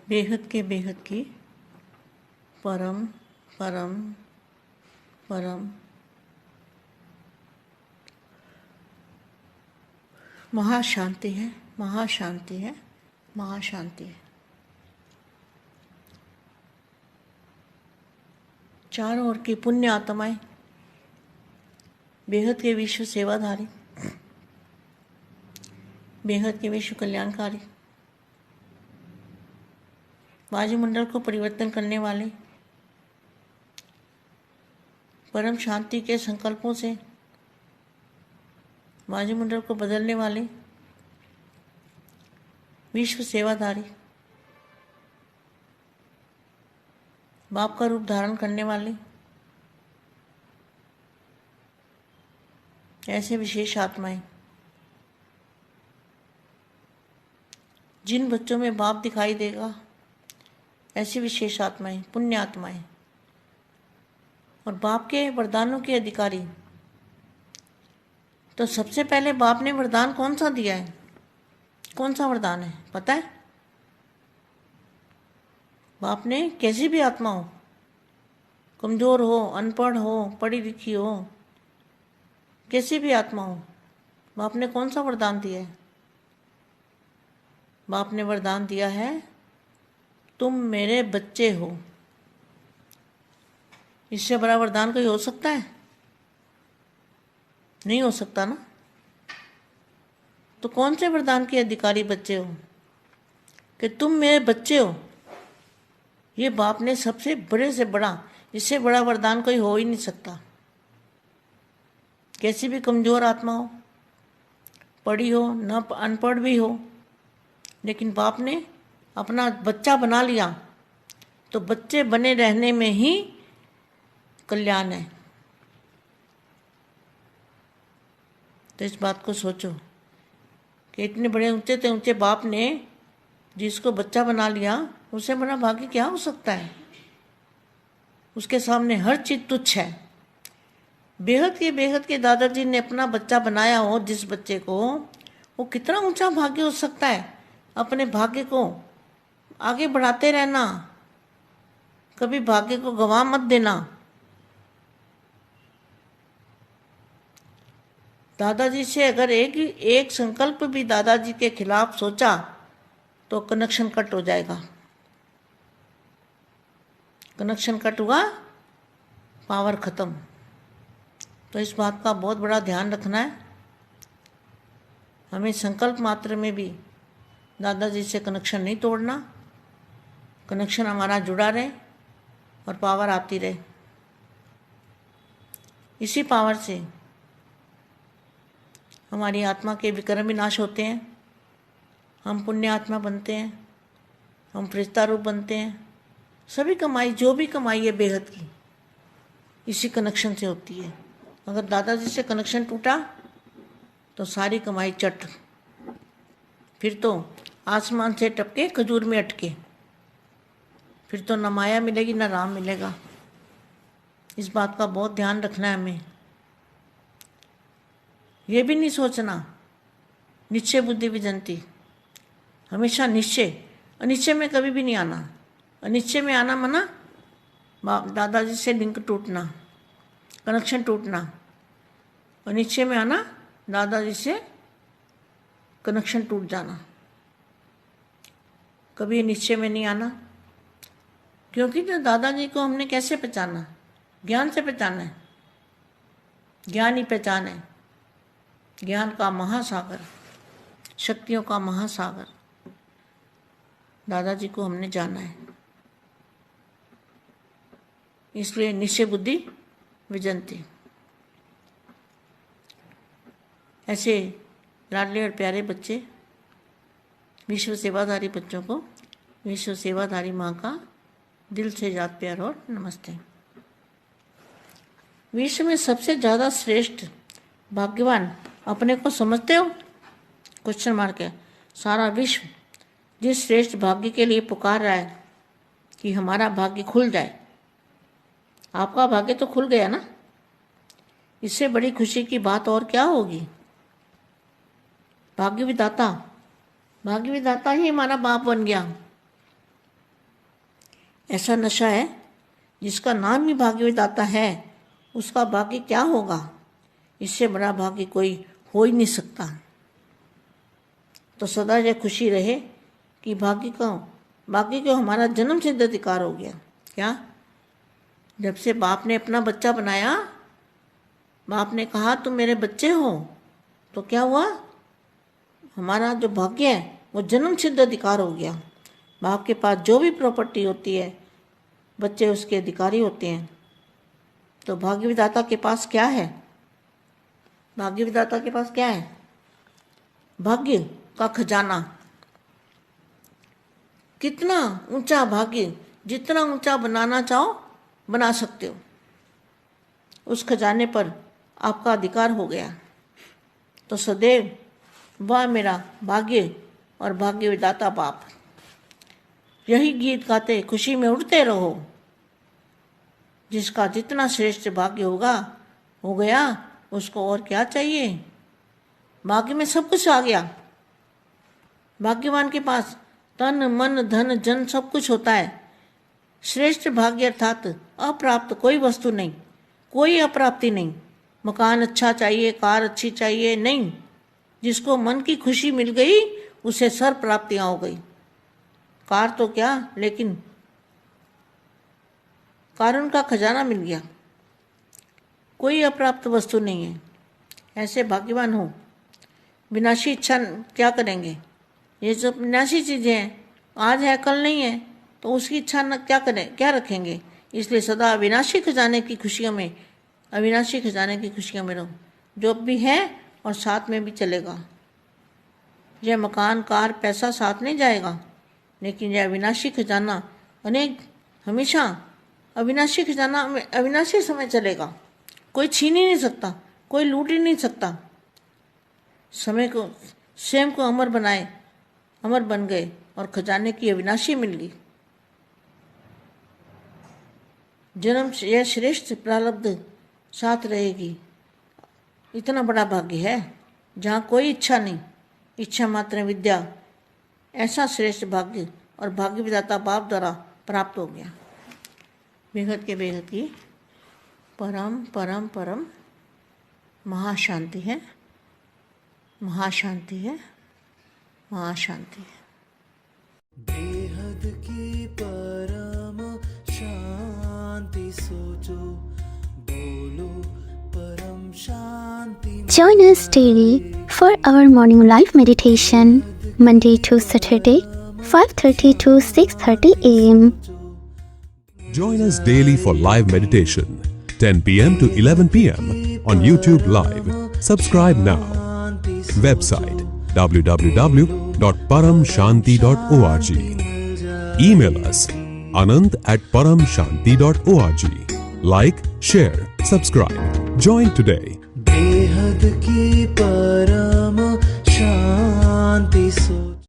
बेहद की परम परम परम महाशांति है, महाशांति है, महाशांति है। चारों ओर की पुण्य आत्माएं, बेहद के विश्व सेवाधारी, बेहद के विश्व कल्याणकारी, वायुमंडल को परिवर्तन करने वाले, परम शांति के संकल्पों से वायुमंडल को बदलने वाले विश्व सेवाधारी, बाप का रूप धारण करने वाले ऐसे विशेष आत्माएं, जिन बच्चों में बाप दिखाई देगा, ऐसी विशेष आत्माएं, पुण्य आत्माएं और बाप के वरदानों के अधिकारी। तो सबसे पहले बाप ने वरदान कौन सा दिया है? कौन सा वरदान है पता है? बाप ने कैसी भी आत्मा हो, कमज़ोर हो, अनपढ़ हो, पढ़ी लिखी हो, कैसी भी आत्मा हो, बाप ने कौन सा वरदान दिया है? बाप ने वरदान दिया है, तुम मेरे बच्चे हो। इससे बड़ा वरदान कोई हो सकता है? नहीं हो सकता ना। तो कौन से वरदान के अधिकारी बच्चे हो कि तुम मेरे बच्चे हो? ये बाप ने सबसे बड़े से बड़ा, इससे बड़ा वरदान कोई हो ही नहीं सकता। कैसी भी कमज़ोर आत्मा हो, पढ़ी हो, न अनपढ़ भी हो, लेकिन बाप ने अपना बच्चा बना लिया, तो बच्चे बने रहने में ही कल्याण है। तो इस बात को सोचो कि इतने बड़े ऊंचे से ऊंचे बाप ने जिसको बच्चा बना लिया, उससे बड़ा भाग्य क्या हो सकता है? उसके सामने हर चीज तुच्छ है। बेहद के दादाजी ने अपना बच्चा बनाया हो, जिस बच्चे को, वो कितना ऊंचा भाग्य हो सकता है। अपने भाग्य को आगे बढ़ाते रहना, कभी भाग्य को गंवा मत देना। दादाजी से अगर एक संकल्प भी दादाजी के खिलाफ सोचा तो कनेक्शन कट हो जाएगा। कनेक्शन कट हुआ, पावर खत्म। तो इस बात का बहुत बड़ा ध्यान रखना है। हमें संकल्प मात्र में भी दादाजी से कनेक्शन नहीं तोड़ना। कनेक्शन हमारा जुड़ा रहे और पावर आती रहे। इसी पावर से हमारी आत्मा के विकर्म विनाश होते हैं, हम पुण्य आत्मा बनते हैं, हम फरिश्ता रूप बनते हैं। सभी कमाई, जो भी कमाई है बेहद की, इसी कनेक्शन से होती है। अगर दादाजी से कनेक्शन टूटा तो सारी कमाई चट, फिर तो आसमान से टपके खजूर में अटके, फिर तो न माया मिलेगी न राम मिलेगा। इस बात का बहुत ध्यान रखना है हमें। ये भी नहीं सोचना निश्चय बुद्धि विजंती, हमेशा निश्चय, अनिश्चय में कभी भी नहीं आना। अनिश्चय में आना मना दादाजी से लिंक टूटना, कनेक्शन टूटना। अनिश्चय में आना, दादाजी से कनेक्शन टूट जाना। कभी निश्चय में नहीं आना, क्योंकि तो दादाजी को हमने कैसे पहचाना? ज्ञान से पहचाना है। ज्ञान ही पहचान है। ज्ञान का महासागर, शक्तियों का महासागर दादाजी को हमने जाना है। इसलिए निश्चय बुद्धि विजंती। ऐसे लाडले और प्यारे बच्चे, विश्व सेवाधारी बच्चों को विश्व सेवाधारी माँ का दिल से याद प्यार और नमस्ते। विश्व में सबसे ज़्यादा श्रेष्ठ भाग्यवान अपने को समझते हो? क्वेश्चन मार्क है। सारा विश्व जिस श्रेष्ठ भाग्य के लिए पुकार रहा है कि हमारा भाग्य खुल जाए, आपका भाग्य तो खुल गया ना। इससे बड़ी खुशी की बात और क्या होगी? भाग्य विधाता ही हमारा बाप बन गया। ऐसा नशा है जिसका नाम ही भाग्य विधाता है, उसका भाग्य क्या होगा? इससे बड़ा भाग्य कोई हो ही नहीं सकता। तो सदा यह खुशी रहे कि भाग्य को हमारा जन्म सिद्ध अधिकार हो गया। क्या? जब से बाप ने अपना बच्चा बनाया, बाप ने कहा तुम मेरे बच्चे हो, तो क्या हुआ? हमारा जो भाग्य है वो जन्म सिद्ध अधिकार हो गया। बाप के पास जो भी प्रॉपर्टी होती है, बच्चे उसके अधिकारी होते हैं। तो भाग्य विधाता के पास क्या है? भाग्य विधाता के पास क्या है? भाग्य का खजाना। कितना ऊंचा भाग्य, जितना ऊंचा बनाना चाहो बना सकते हो। उस खजाने पर आपका अधिकार हो गया। तो सदैव वाह मेरा भाग्य और भाग्य विधाता बाप, यही गीत गाते खुशी में उड़ते रहो। जिसका जितना श्रेष्ठ भाग्य हो गया, उसको और क्या चाहिए? भाग्य में सब कुछ आ गया। भाग्यवान के पास तन मन धन जन सब कुछ होता है। श्रेष्ठ भाग्य अर्थात अप्राप्त कोई वस्तु नहीं, कोई अप्राप्ति नहीं। मकान अच्छा चाहिए, कार अच्छी चाहिए, नहीं। जिसको मन की खुशी मिल गई उसे सर प्राप्तियां हो गई। कार तो क्या, लेकिन कारण का खजाना मिल गया। कोई अप्राप्त वस्तु नहीं है। ऐसे भाग्यवान हो। विनाशी इच्छा क्या करेंगे? ये जो विनाशी चीज़ें हैं, आज है कल नहीं है, तो उसकी इच्छा न क्या करें, क्या रखेंगे? इसलिए सदा अविनाशी खजाने की खुशियों में, अविनाशी खजाने की खुशियों में रहो। जो भी है और साथ में भी चलेगा। यह मकान कार पैसा साथ नहीं जाएगा, लेकिन यह अविनाशी खजाना हमेशा अविनाशी खजाना अविनाशी समय चलेगा। कोई छीन ही नहीं सकता, कोई लूट ही नहीं सकता। समय को स्वयं को अमर बनाए, अमर बन गए और खजाने की अविनाशी मिल गई। जन्म यह श्रेष्ठ प्रारब्ध साथ रहेगी। इतना बड़ा भाग्य है जहाँ कोई इच्छा नहीं, इच्छा मात्र विद्या। ऐसा श्रेष्ठ भाग्य और भाग्य विधाता बाप द्वारा प्राप्त हो गया। बेहद के बेहद की परम परम परम महाशांति है, महाशांति है, महाशांति है। बेहद की परम शांति सोचो, बोलो परम शांति। Join us daily for our morning live meditation, Monday to Saturday, 5:30 to 6:30 a.m. Join us daily for live meditation, 10 p.m. to 11 p.m. on YouTube Live. Subscribe now. Website www.paramshanti.org. Email us anant@paramshanti.org. Like, share, subscribe. Join today. बेहद की परम शांति सो